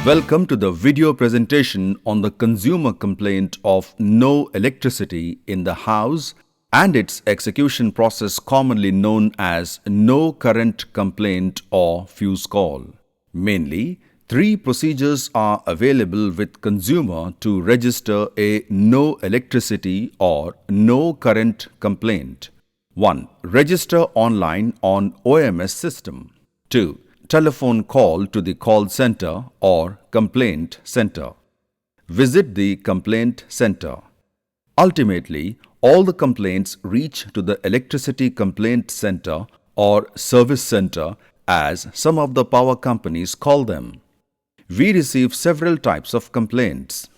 Welcome to the video presentation on the consumer complaint of no electricity in the house and its execution process, commonly known as no current complaint or fuse call. Mainly, three procedures are available with consumer to register a no electricity or no current complaint. 1. Register online on OMS system. 2. Telephone call to the call center or complaint center. Visit the complaint center. Ultimately, all the complaints reach to the electricity complaint center or service center, as some of the power companies call them. We receive several types of complaints.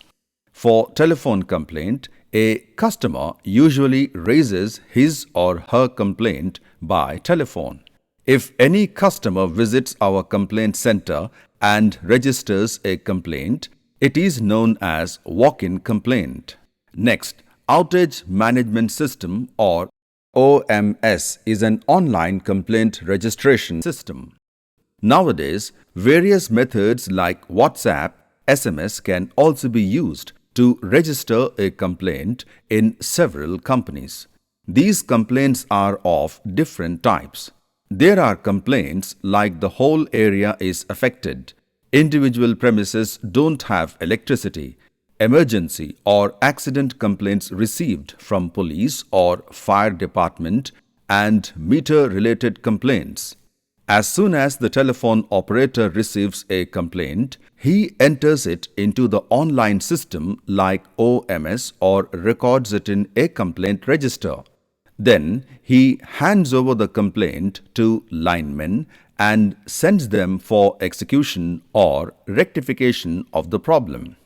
For telephone complaint, a customer usually raises his or her complaint by telephone. If any customer visits our complaint center and registers a complaint, it is known as walk-in complaint. Next, Outage Management System or OMS is an online complaint registration system. Nowadays, various methods like WhatsApp, SMS can also be used to register a complaint in several companies. These complaints are of different types. There are complaints like the whole area is affected, individual premises don't have electricity, emergency or accident complaints received from police or fire department, and meter-related complaints. As soon as the telephone operator receives a complaint, he enters it into the online system like OMS or records it in a complaint register. Then he hands over the complaint to linemen and sends them for execution or rectification of the problem.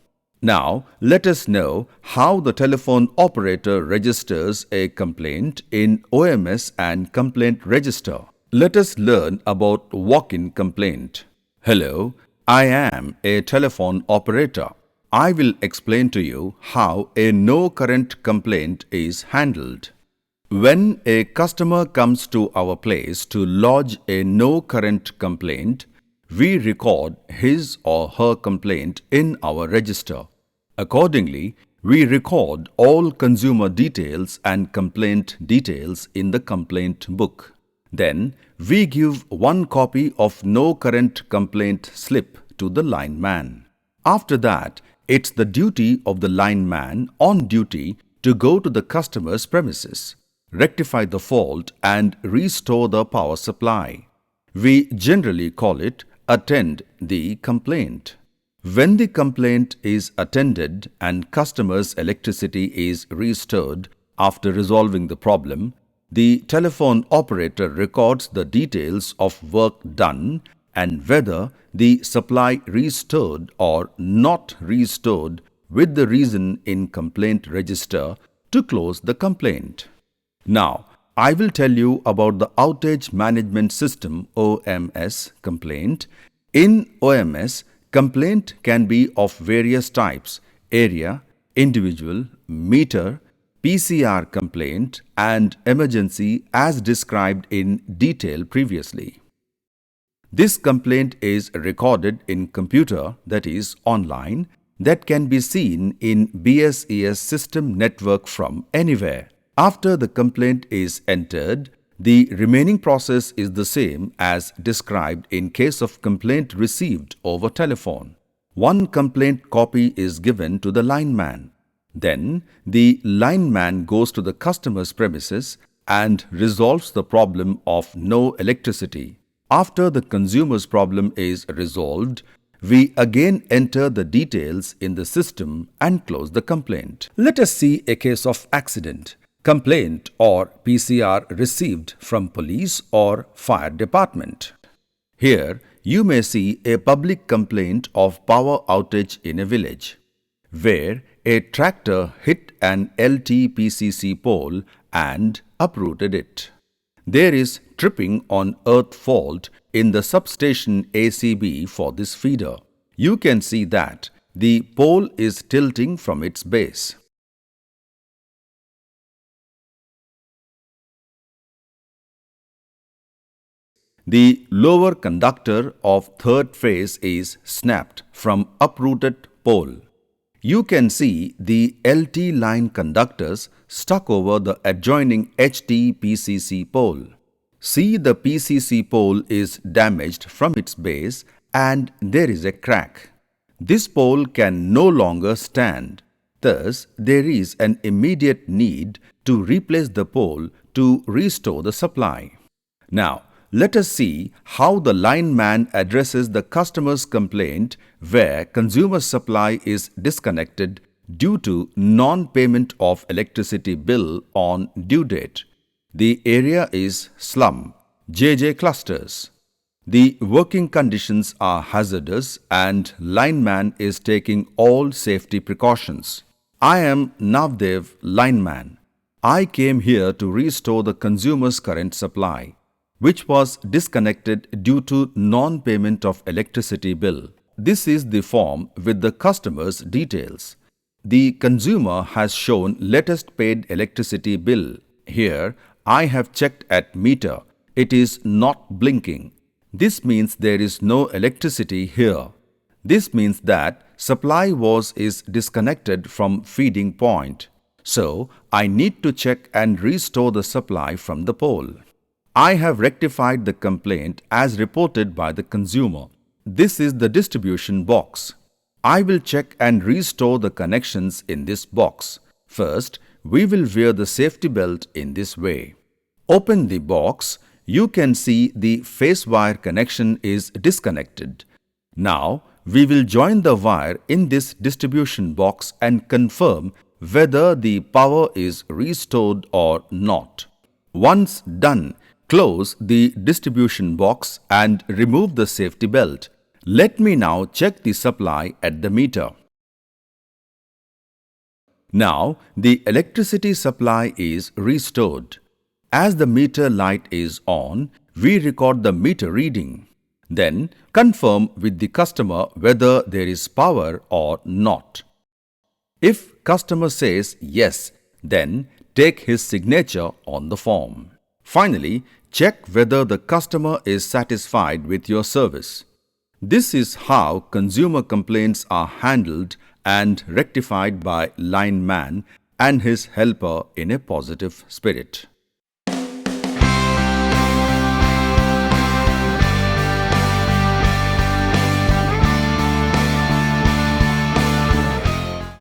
Now, let us know how the telephone operator registers a complaint in OMS and complaint register. Let us learn about walk-in complaint. Hello, I am a telephone operator. I will explain to you how a no current complaint is handled. When a customer comes to our place to lodge a no current complaint, we record his or her complaint in our register. Accordingly, we record all consumer details and complaint details in the complaint book. Then, we give one copy of no current complaint slip to the lineman. After that, it's the duty of the lineman on duty to go to the customer's premises, rectify the fault and restore the power supply. We generally call it attend the complaint. When the complaint is attended and customer's electricity is restored after resolving the problem, the telephone operator records the details of work done and whether the supply restored or not restored with the reason in complaint register to close the complaint. Now, I will tell you about the Outage Management System OMS complaint. In OMS, complaint can be of various types: area, individual, meter, PCR complaint, and emergency as described in detail previously. This complaint is recorded in computer, that is online, that can be seen in PSSC system network from anywhere. After the complaint is entered, the remaining process is the same as described in case of complaint received over telephone. One complaint copy is given to the lineman. Then, the lineman goes to the customer's premises and resolves the problem of no electricity. After the consumer's problem is resolved, we again enter the details in the system and close the complaint. Let us see a case of accident. Complaint or PCR received from police or fire department. Here, you may see a public complaint of power outage in a village, where a tractor hit an LTPCC pole and uprooted it. There is tripping on earth fault in the substation ACB for this feeder. You can see that the pole is tilting from its base. The lower conductor of third phase is snapped from uprooted pole. You can see the LT line conductors stuck over the adjoining HT PCC pole. See, the PCC pole is damaged from its base and there is a crack. This pole can no longer stand. Thus, there is an immediate need to replace the pole to restore the supply. Now, let us see how the lineman addresses the customer's complaint where consumer supply is disconnected due to non-payment of electricity bill on due date. The area is slum, JJ clusters. The working conditions are hazardous and lineman is taking all safety precautions. I am Navdev, lineman. I came here to restore the consumer's current supply, which was disconnected due to non-payment of electricity bill. This is the form with the customer's details. The consumer has shown latest paid electricity bill. Here, I have checked at meter. It is not blinking. This means there is no electricity here. This means that supply is disconnected from feeding point. So, I need to check and restore the supply from the pole. I have rectified the complaint as reported by the consumer. This is the distribution box. I will check and restore the connections in this box. First, we will wear the safety belt in this way. Open the box. You can see the phase wire connection is disconnected. Now, we will join the wire in this distribution box and confirm whether the power is restored or not. Once done, close the distribution box and remove the safety belt. Let me now check the supply at the meter. Now, the electricity supply is restored. As the meter light is on, we record the meter reading. Then, confirm with the customer whether there is power or not. If customer says yes, then take his signature on the form. Finally, check whether the customer is satisfied with your service. This is how consumer complaints are handled and rectified by lineman and his helper in a positive spirit.